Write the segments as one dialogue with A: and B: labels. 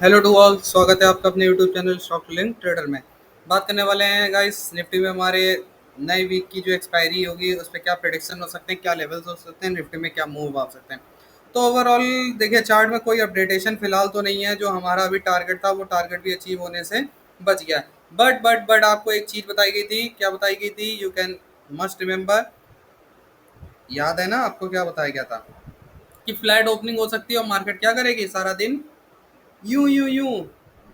A: Hello to all, स्वागत है आपका अपने YouTube channel stock link trader में। बात करने वाले हैं गाइस निफ्टी में हमारे नए वीक की जो एक्सपायरी होगी उस पर क्या प्रेडिक्शन हो सकते हैं, क्या लेवल्स हो सकते हैं, निफ्टी में क्या मूव आ सकते हैं। तो ओवरऑल देखिए, चार्ट में कोई अपडेटेशन फिलहाल तो नहीं है। जो हमारा अभी टारगेट था वो टारगेट भी अचीव होने से बच गया है। बट आपको एक चीज़ बताई गई थी। क्या बताई गई थी? You can must remember. याद है ना आपको क्या बताया गया था? कि फ्लैट ओपनिंग हो सकती है और मार्केट क्या करेगी सारा दिन? यूं यूं यूं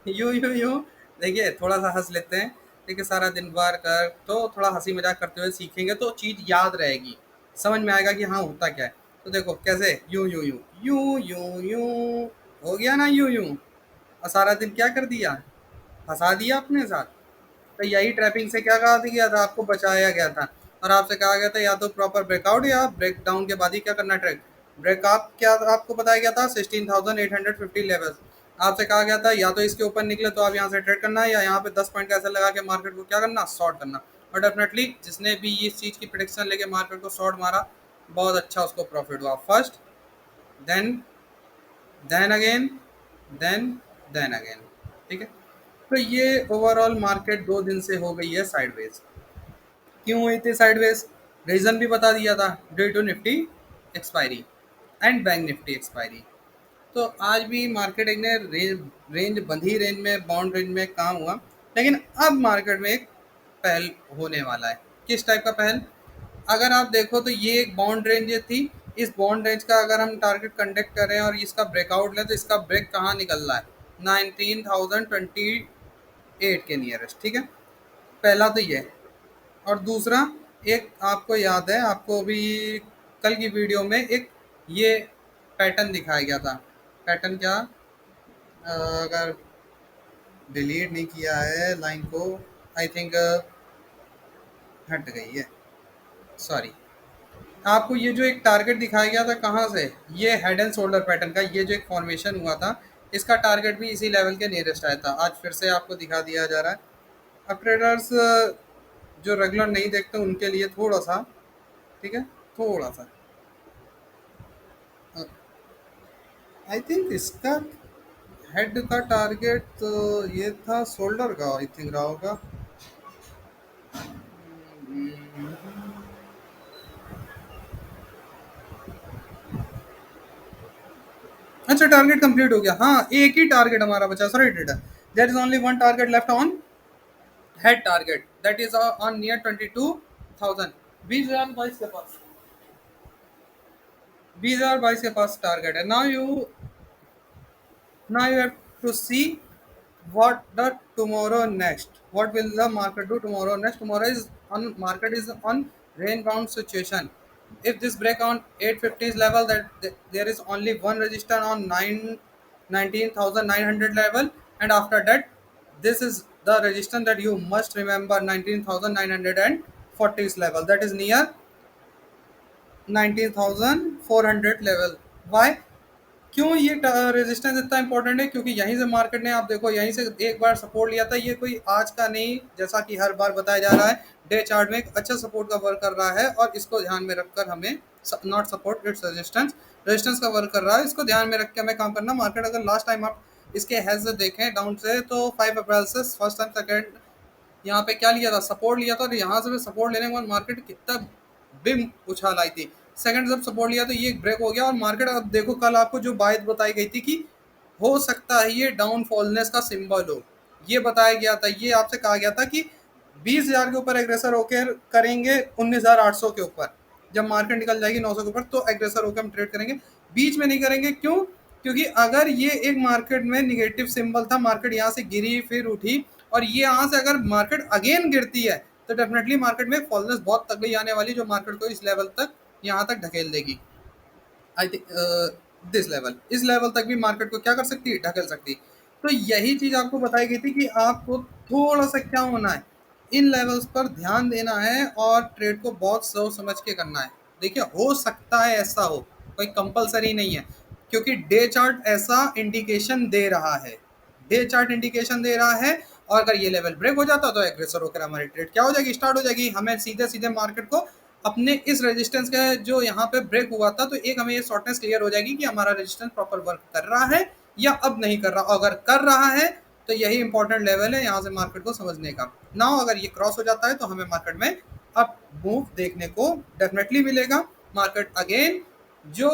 A: यूं यूं यूं। देखिए, थोड़ा सा हंस लेते हैं। देखिए, सारा दिन बार कर तो थोड़ा हंसी मजाक करते हुए सीखेंगे तो चीज़ याद रहेगी, समझ में आएगा कि हाँ होता क्या है। तो देखो कैसे यूं यूं यूं यूं यूं यूं हो गया ना, यूं यूं। और सारा दिन क्या कर दिया? फंसा दिया अपने साथ। तो यही ट्रैपिंग से क्या कहा गया था? आपको बचाया गया था और आपसे कहा गया था या तो प्रॉपर ब्रेकआउट या ब्रेक डाउन के बाद ही क्या करना, ट्रैक ब्रेकअप। क्या आपको बताया गया था? 16,850 लेवल। आपसे कहा गया था या तो इसके ऊपर निकले तो आप यहाँ से ट्रेड करना है, या यहाँ पे 10 पॉइंट का ऐसा लगा के मार्केट को क्या करना, शॉर्ट करना। और डेफिनेटली जिसने भी इस चीज़ की प्रिडिक्शन लेके मार्केट को शॉर्ट मारा, बहुत अच्छा उसको प्रॉफिट हुआ। First, then then again, then then again. ठीक है। तो ये ओवरऑल मार्केट 2 दिन से हो गई है साइडवेज। क्यों हुई थी साइडवेज? रीजन भी बता दिया था, due to Nifty expiry and bank Nifty expiry. तो आज भी मार्केट एक ने रेंज बंधी रेंज में, बाउंड रेंज में काम हुआ। लेकिन अब मार्केट में एक पहल होने वाला है। किस टाइप का पहल? अगर आप देखो तो ये एक बाउंड रेंज थी। इस बाउंड रेंज का अगर हम टारगेट कंडक्ट करें और इसका ब्रेकआउट लें तो इसका ब्रेक कहाँ निकल रहा है? 19,028 के नियरेस्ट। ठीक है। पहला तो ये है। और दूसरा, एक आपको याद है, आपको अभी कल की वीडियो में एक ये पैटर्न दिखाया गया था। पैटर्न क्या? अगर डिलीट नहीं किया है लाइन को, आई थिंक हट गई है, सॉरी। आपको ये जो एक टारगेट दिखाया गया था कहाँ से, ये हेड एंड शोल्डर पैटर्न का ये जो एक फॉर्मेशन हुआ था, इसका टारगेट भी इसी लेवल के नियरेस्ट आया था। आज फिर से आपको दिखा दिया जा रहा है। अब ट्रेडर्स जो रेगुलर नहीं देखते उनके लिए थोड़ा सा, ठीक है, थोड़ा सा, आई थिंक इसका हेड का टारगेट तो ये था, शोल्डर का आई थिंक रहा होगा। अच्छा, टारगेट कंप्लीट हो गया। हाँ, एक ही टारगेट हमारा बचा, sorry trader. There is only one target left on head target, that is on near 22,000। 20,022 के पास, 20,022 के पास टारगेट है। Now you have to see what the tomorrow next, what will the market do tomorrow next. Tomorrow is on, market is on range bound situation. If this break on 850s level, that there is only one resistance on 19,900 level, and after that this is the resistance that you must remember, 19,940s level, that is near 19,400 level. Why? क्यों ये resistance इतना important है? क्योंकि यहीं से market ने, आप देखो, यहीं से एक बार सपोर्ट लिया था। ये कोई आज का नहीं, जैसा कि हर बार बताया जा रहा है, डे चार्ट में एक अच्छा सपोर्ट का वर्क कर रहा है और इसको ध्यान में रखकर हमें, not support, its resistance, resistance का वर्क कर रहा है। इसको ध्यान में रख के हमें काम करना। मार्केट अगर लास्ट टाइम आप इसके हेज देखें डाउन से, तो 5 अप्रैल से फर्स्ट टाइम सेकेंड यहाँ पे क्या लिया था, सपोर्ट लिया था। और यहाँ से सपोर्ट लेने के बाद मार्केट कितना बिम उछाल आई थी। सेकंड जब सपोर्ट लिया तो ये एक ब्रेक हो गया और मार्केट, अब देखो, कल आपको जो बात बताई गई थी कि हो सकता है ये डाउनफॉलनेस का सिंबल हो, ये बताया गया था। ये आपसे कहा गया था कि 20,000 के ऊपर एग्रेसर होकर करेंगे, 19,800 के ऊपर जब मार्केट निकल जाएगी 900 के ऊपर, तो एग्रेसर होकर हम ट्रेड करेंगे। बीच में नहीं करेंगे। क्यों? क्योंकि अगर ये एक मार्केट में निगेटिव सिंबल था, मार्केट यहाँ से गिरी फिर उठी, और ये यहाँ से अगर मार्केट अगेन गिरती है तो डेफिनेटली मार्केट में फॉलनेस बहुत तगड़ी आने वाली, जो मार्केट को इस लेवल तक, यहाँ तक ढकेल देगी। आई थिंक दिस लेवल, इस लेवल तक भी मार्केट को क्या कर सकती है, ढकेल सकती। तो यही चीज आपको बताई गई थी कि आपको थोड़ा सा क्या होना है, इन लेवल्स पर ध्यान देना है और ट्रेड को बहुत सोच समझ के करना है। देखिए, हो सकता है ऐसा हो, कोई कंपलसरी नहीं है, क्योंकि डे चार्ट ऐसा इंडिकेशन दे रहा है, डे चार्ट इंडिकेशन दे रहा है। और अगर ये लेवल ब्रेक हो जाता तो एग्रेसर होकर हमारी ट्रेड क्या हो जाएगी, स्टार्ट हो जाएगी। हमें सीधे सीधे मार्केट को अपने इस रेजिस्टेंस का जो यहाँ पे ब्रेक हुआ था, तो एक हमें ये शॉर्टनेस क्लियर हो जाएगी कि हमारा रेजिस्टेंस प्रॉपर वर्क कर रहा है, या अब नहीं कर रहा। अगर कर रहा है तो यही इंपॉर्टेंट लेवल है यहाँ से मार्केट को समझने का। नाउ अगर ये क्रॉस हो जाता है तो हमें मार्केट में अब मूव देखने को डेफिनेटली मिलेगा। मार्केट अगेन जो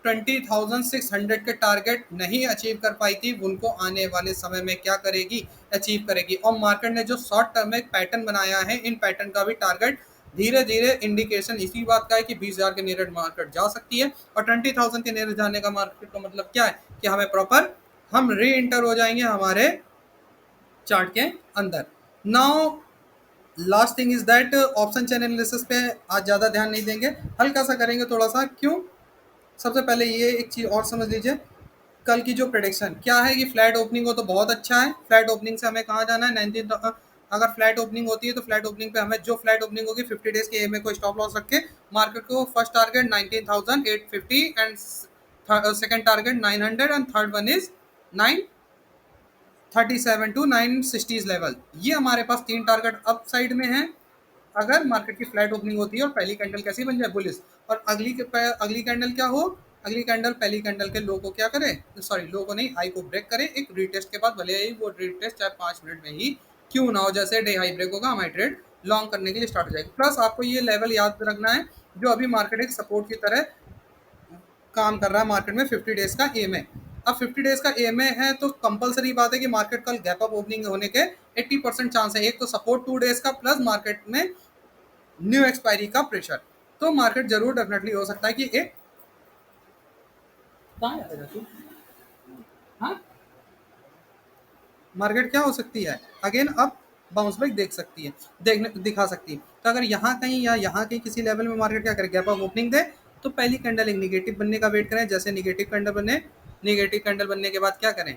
A: 20,600 के टारगेट नहीं अचीव कर पाई थी उनको आने वाले समय में क्या करेगी, अचीव करेगी। और मार्केट ने जो शॉर्ट टर्म में एक पैटर्न बनाया है, इन पैटर्न का भी टारगेट धीरे धीरे इंडिकेशन इसी बात का है कि 20,000 के नियर मार्केट जा सकती है। और 20,000 के नियर जाने का मार्केट का मतलब क्या है कि हमें प्रॉपर हम री एंटर हो जाएंगे हमारे चार्ट के अंदर। Now last thing is that option channel analysis पे आज ज़्यादा ध्यान नहीं देंगे, हल्का सा करेंगे थोड़ा सा। क्यों? सबसे पहले ये एक चीज़ और समझ लीजिए, कल की जो प्रेडिक्शन क्या है कि फ्लैट ओपनिंग हो तो बहुत अच्छा है। फ्लैट ओपनिंग से हमें कहाँ जाना है, 19। अगर फ्लैट ओपनिंग होती है तो फ्लैट ओपनिंग पे हमें जो फ्लैट ओपनिंग होगी 50 डेज के एमए को स्टॉप लॉस रख के मार्केट को first target 19,850 and second target 900 and third one is 937 to 960 level. ये हमारे पास तीन टारगेट अप साइड में है अगर मार्केट की फ्लैट ओपनिंग होती है और पहली कैंडल कैसी बन जाए, बुलिश। और अगली कैंडल क्या हो, अगली कैंडल पहली कैंडल के लो को क्या करे, सॉरी लो को नहीं, हाई को ब्रेक करे एक रीटेस्ट के बाद, भले ही वो रीटेस्ट चाहे 5 मिनट में ही क्यों ना हो। जैसे डे हाई ब्रेक होगा हमारी ट्रेड लॉन्ग करने के लिए स्टार्ट हो जाएगी। प्लस आपको ये लेवल याद रखना है जो अभी मार्केट एक सपोर्ट की तरह काम कर रहा है मार्केट में 50 डेज का एम है। अब 50 डेज का एम है तो कंपलसरी बात है कि मार्केट कल गैप अप ओपनिंग होने के 80% चांस है। एक तो सपोर्ट 2 डेज का प्लस मार्केट में न्यू एक्सपायरी का प्रेशर, तो मार्केट जरूर डेफिनेटली हो सकता है कि एक हाँ मार्केट क्या हो सकती है अगेन अब बाउंस बैक देख सकती है, देखने दिखा सकती है। तो अगर यहाँ कहीं या यहाँ कहीं किसी लेवल में मार्केट क्या करे, गैप अप ओपनिंग दे तो पहली कैंडल एक निगेटिव बनने का वेट करें। जैसे निगेटिव कैंडल बने, निगेटिव कैंडल बनने के बाद क्या करें,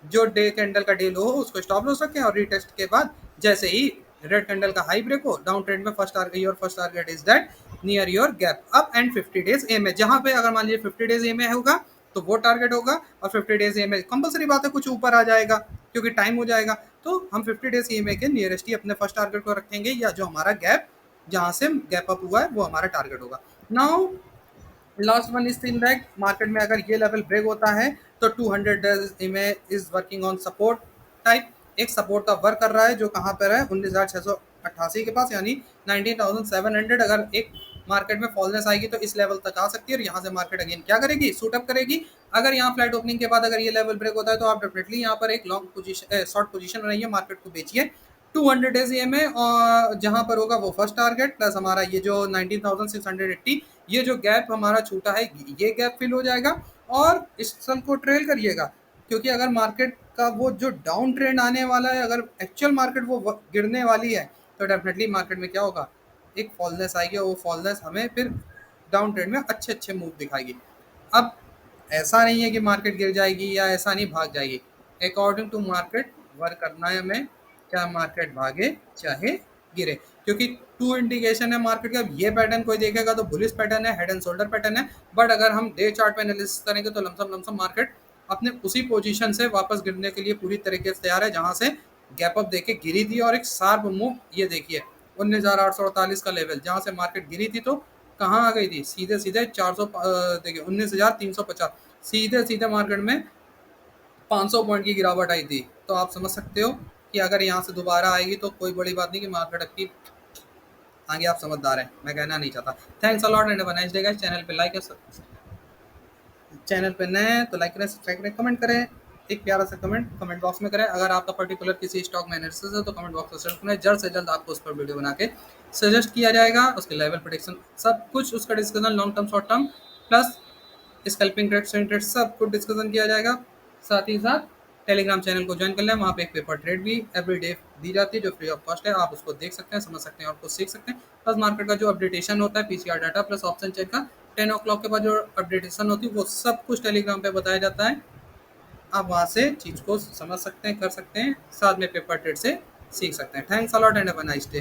A: जो डे कैंडल का डे लो हो उसको स्टॉप लॉस रखें और रीटेस्ट के बाद जैसे ही रेड कैंडल का हाई ब्रेक हो डाउन ट्रेंड में first target is that near your gap up and 50 days M है। जहां पे अगर मान लीजिए 50 डेज एम होगा तो वो टारगेट होगा और 50 डेज एम कंपलसरी बात है कुछ ऊपर आ जाएगा क्योंकि टाइम हो जाएगा। तो हम 50 डेज एम के नियरेस्ट ही अपने फर्स्ट टारगेट को रखेंगे या जो हमारा गैप जहां से गैप अप हुआ है वो हमारा टारगेट होगा। Now last one is in that market में अगर ये लेवल ब्रेक होता है तो 200 डेज इमे is working on support type, एक सपोर्ट का वर्क कर रहा है जो कहाँ पर है 19,688 के पास, यानी 19,700। अगर एक मार्केट में फॉलनेस आएगी तो इस लेवल तक आ सकती है और यहाँ से मार्केट अगेन क्या करेगी, सूट अप करेगी। अगर यहाँ फ्लैट ओपनिंग के बाद अगर ये लेवल ब्रेक होता है तो आप डेफिनेटली यहाँ पर एक लॉन्ग पोजीशन शॉर्ट पोजीशन बनाइए, मार्केट को बेचिए 200 डेज ईएमए और जहां पर होगा वो फर्स्ट टारगेट प्लस हमारा ये जो 19,680 ये जो गैप हमारा छूटा है ये गैप फिल हो जाएगा। और इस सल को ट्रेल करिएगा क्योंकि अगर मार्केट का वो जो डाउन ट्रेंड आने वाला है, अगर एक्चुअल मार्केट वो गिरने वाली है तो डेफिनेटली मार्केट में क्या होगा, एक फॉलनेस आएगी और वो फॉलनेस हमें फिर डाउन ट्रेंड में अच्छे अच्छे मूव दिखाएगी। अब ऐसा नहीं है कि मार्केट गिर जाएगी या ऐसा नहीं भाग जाएगी, अकॉर्डिंग टू मार्केट वर्क करना है हमें, क्या मार्केट भागे चाहे गिरे। क्योंकि टू इंडिकेशन है मार्केट का, ये पैटर्न कोई देखेगा तो बुलिश पैटर्न है, हेड एंड शोल्डर पैटर्न है। बट अगर हम डे चार्ट पे एनालिसिस करेंगे तो लमसम लमसम मार्केट अपने उसी पोजीशन से वापस गिरने के लिए पूरी तरीके से तैयार है जहां से गैप अप देके गिरी थी और एक शार्प मूव ये देखिए 19,848 का लेवल जहां से मार्केट गिरी थी तो कहाँ आ गई थी, सीधे सीधे 400 देखिए 19,350, सीधे सीधे मार्केट में 500 पॉइंट की गिरावट आई थी। तो आप समझ सकते हो कि अगर यहाँ से दोबारा आएगी तो कोई बड़ी बात नहीं कि मार्केट की आगे, आप समझदार हैं, मैं कहना नहीं चाहता। Thanks a lot and have a nice day guys. Channel पे लाइक, चैनल पे नए हैं तो लाइक करें, सब्सक्राइब करें, कमेंट करें, एक प्यारा सा कमेंट बॉक्स में करें। अगर आपका पर्टिकुलर किसी स्टॉक में एनालिसिस है तो कमेंट बॉक्स में सेलेक्ट करें, जल्द से जल्द आपको उस पर वीडियो बना के सजेस्ट किया जाएगा। उसके लेवल प्रेडिक्शन सब कुछ, उसका discussion long term short term plus scalping trade, swing trade सब कुछ डिस्कशन किया जाएगा। साथ ही साथ टेलीग्राम चैनल को ज्वाइन कर लें, वहाँ पे एक पेपर ट्रेड भी एवरी डे दी जाती है जो फ्री ऑफ कॉस्ट है, आप उसको देख सकते हैं, समझ सकते हैं और कुछ सीख सकते हैं। प्लस मार्केट का जो अपडेटेशन होता है PCR data plus option check का 10 ओ क्लॉक के बाद जो अपडेटेशन होती है वो सब कुछ टेलीग्राम पे बताया जाता है। आप वहाँ से चीज़ को समझ सकते हैं, कर सकते हैं, साथ में पेपर ट्रेड से सीख सकते हैं। Thanks a lot and have a nice day.